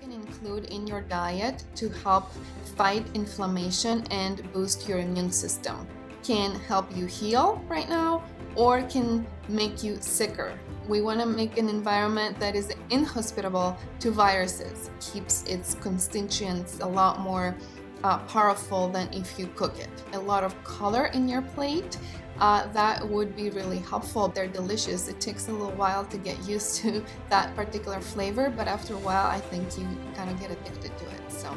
can include in your diet to help fight inflammation and boost your immune system. Can help you heal right now or can make you sicker. We want to make an environment that is inhospitable to viruses, keeps its constituents a lot more powerful than if you cook it. A lot of color in your plate, that would be really helpful. They're delicious. It takes a little while to get used to that particular flavor, but after a while I think you kind of get addicted to it. So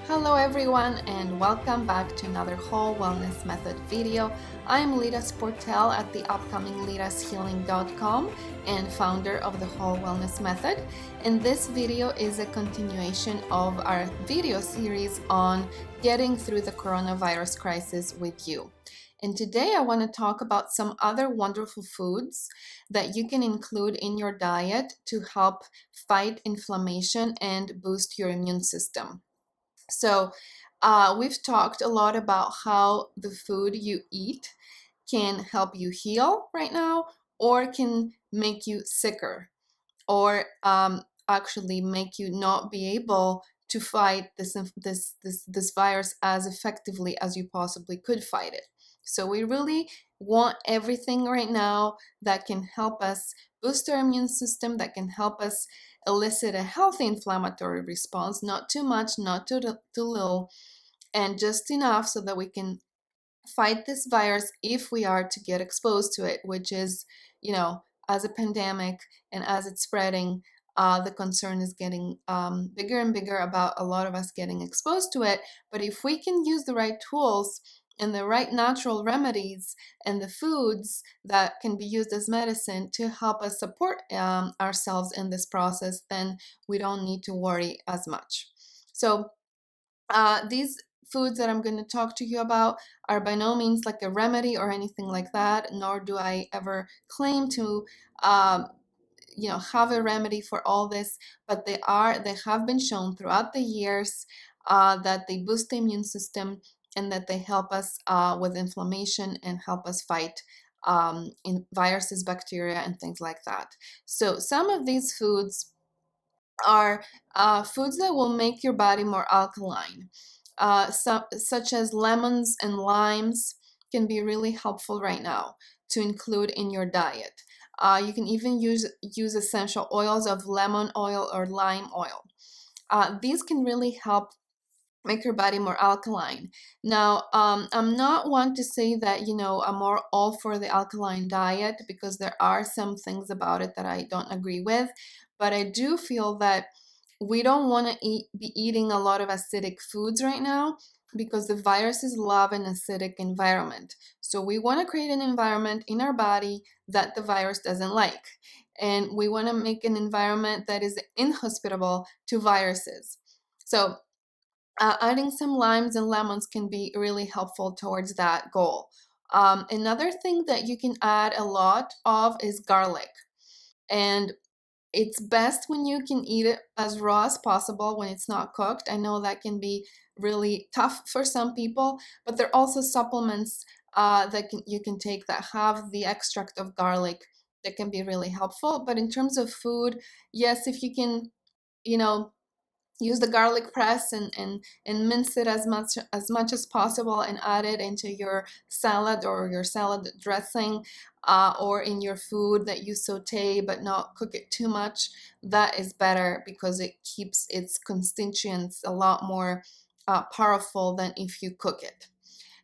hello everyone and welcome back to another whole wellness method video. I'm Lida Sportel at the upcoming lidashealing.com and founder of the whole wellness method, and this video is a continuation of our video series on getting through the coronavirus crisis with you. And today I want to talk about some other wonderful foods that you can include in your diet to help fight inflammation and boost your immune system. So we've talked a lot about how the food you eat can help you heal right now or can make you sicker or actually make you not be able to fight this virus as effectively as you possibly could fight it. So we really want everything right now that can help us boost our immune system, that can help us elicit a healthy inflammatory response, not too much, not too little, and just enough so that we can fight this virus if we are to get exposed to it, which is, as a pandemic and as it's spreading, the concern is getting bigger and bigger about a lot of us getting exposed to it. But if we can use the right tools and the right natural remedies and the foods that can be used as medicine to help us support ourselves in this process, then we don't need to worry as much. So these foods that I'm going to talk to you about are by no means like a remedy or anything like that, nor do I ever claim to have a remedy for all this, but they have been shown throughout the years that they boost the immune system and that they help us with inflammation and help us fight in viruses, bacteria, and things like that. So some of these foods are foods that will make your body more alkaline, such as lemons and limes can be really helpful right now to include in your diet. You can even use essential oils of lemon oil or lime oil. These can really help make your body more alkaline. Now, I'm not one to say that, I'm all for the alkaline diet, because there are some things about it that I don't agree with, but I do feel that we don't want to be eating a lot of acidic foods right now, because the viruses love an acidic environment. So we want to create an environment in our body that the virus doesn't like. And we want to make an environment that is inhospitable to viruses. So adding some limes and lemons can be really helpful towards that goal. Another thing that you can add a lot of is garlic. And it's best when you can eat it as raw as possible, when it's not cooked. I know that can be really tough for some people, but there are also supplements that you can take that have the extract of garlic that can be really helpful. But in terms of food, yes, if you can, use the garlic press and mince it as much as possible and add it into your salad or your salad dressing, or in your food that you saute but not cook it too much. That is better because it keeps its constituents a lot more powerful than if you cook it.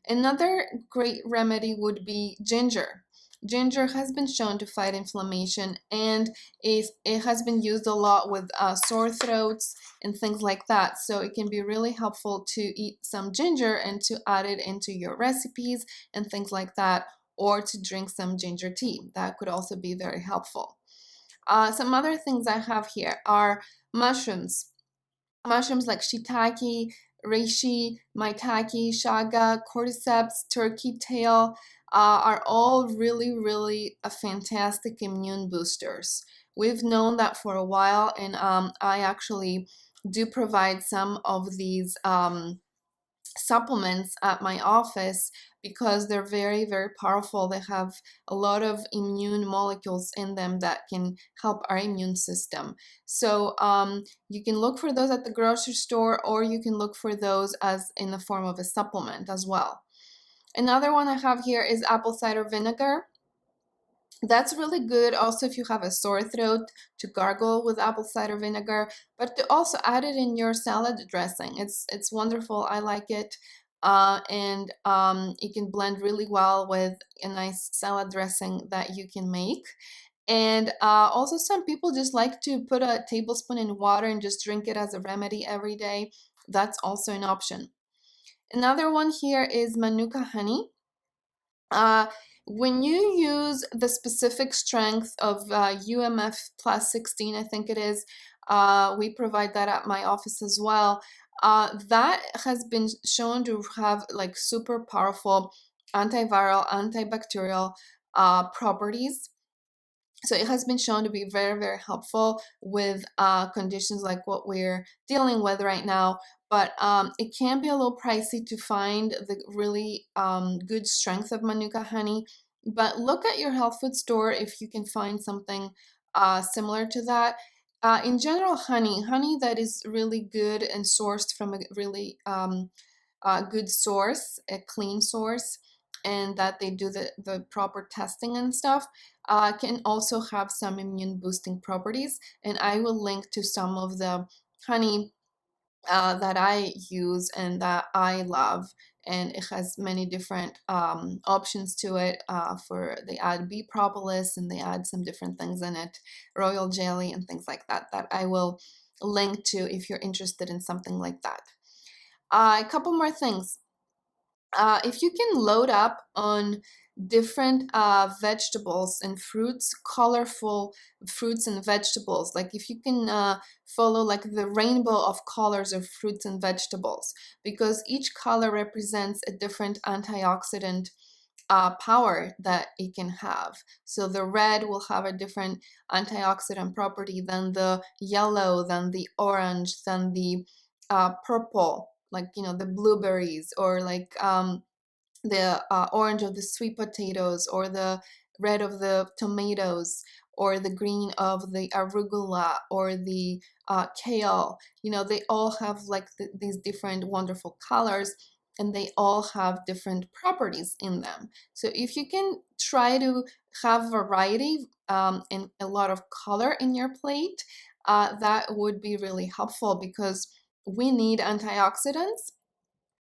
Another great remedy would be ginger. Ginger has been shown to fight inflammation, and it has been used a lot with sore throats and things like that. So it can be really helpful to eat some ginger and to add it into your recipes and things like that, or to drink some ginger tea. That could also be very helpful. Some other things I have here are mushrooms. Mushrooms like shiitake, reishi, maitake, chaga, cordyceps, turkey tail are all really, really fantastic immune boosters. We've known that for a while, and I actually do provide some of these supplements at my office because they're very, very powerful. They have a lot of immune molecules in them that can help our immune system. So you can look for those at the grocery store, or you can look for those as in the form of a supplement as well. Another one I have here is apple cider vinegar. That's really good also if you have a sore throat, to gargle with apple cider vinegar, but to also add it in your salad dressing. It's wonderful. I like it. And it can blend really well with a nice salad dressing that you can make. And also some people just like to put a tablespoon in water and just drink it as a remedy every day. That's also an option. Another one here is Manuka Honey. When you use the specific strength of UMF plus 16, I think it is, we provide that at my office as well. That has been shown to have like super powerful antiviral, antibacterial properties. So it has been shown to be very, very helpful with conditions like what we're dealing with right now. But it can be a little pricey to find the really good strength of Manuka honey. But look at your health food store if you can find something similar to that. In general, honey that is really good and sourced from a really good source, a clean source, and that they do the proper testing and stuff, can also have some immune boosting properties. And I will link to some of the honey that I use and that I love. And it has many different options to it. They add bee propolis, and they add some different things in it, royal jelly and things like that, that I will link to if you're interested in something like that. A couple more things. If you can load up on different vegetables and fruits, colorful fruits and vegetables, like if you can follow like the rainbow of colors of fruits and vegetables, because each color represents a different antioxidant power that it can have. So the red will have a different antioxidant property than the yellow, than the orange, than the purple, like, you know, the blueberries, or like the orange of the sweet potatoes, or the red of the tomatoes, or the green of the arugula, or the kale. You know, they all have like these different wonderful colors, and they all have different properties in them. So if you can try to have variety and a lot of color in your plate, that would be really helpful, because we need antioxidants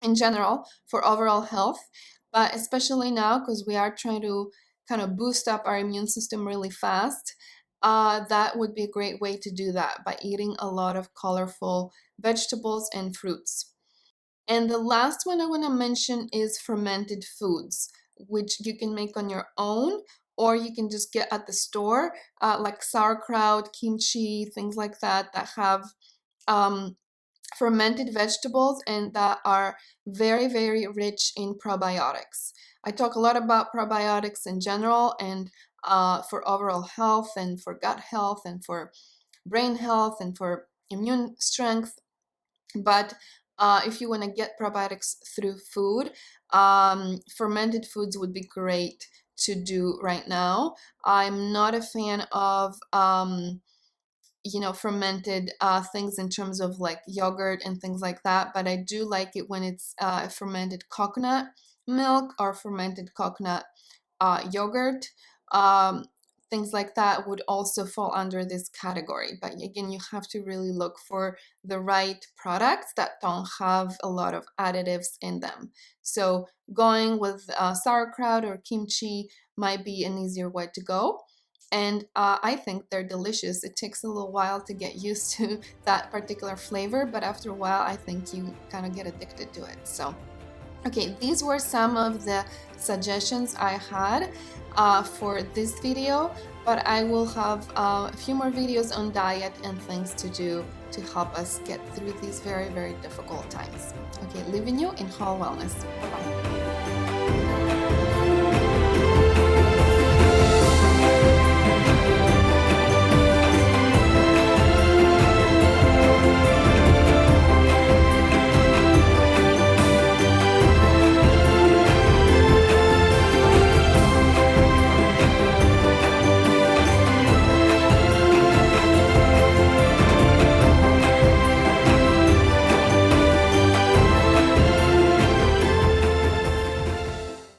in general for overall health, but especially now because we are trying to kind of boost up our immune system really fast. That would be a great way to do that, by eating a lot of colorful vegetables and fruits. And the last one I want to mention is fermented foods, which you can make on your own, or you can just get at the store, like sauerkraut, kimchi, things like that, that have fermented vegetables and that are very, very rich in probiotics. I talk a lot about probiotics in general, and for overall health, and for gut health, and for brain health, and for immune strength. But if you want to get probiotics through food, fermented foods would be great to do right now. I'm not a fan of fermented things in terms of like yogurt and things like that, but I do like it when it's fermented coconut milk or fermented coconut yogurt. Things like that would also fall under this category, but again, you have to really look for the right products that don't have a lot of additives in them. So going with sauerkraut or kimchi might be an easier way to go. And I think they're delicious. It takes a little while to get used to that particular flavor, but after a while, I think you kind of get addicted to it. So, okay, these were some of the suggestions I had for this video, but I will have a few more videos on diet and things to do to help us get through these very, very difficult times. Okay, leaving you in whole wellness. Bye-bye.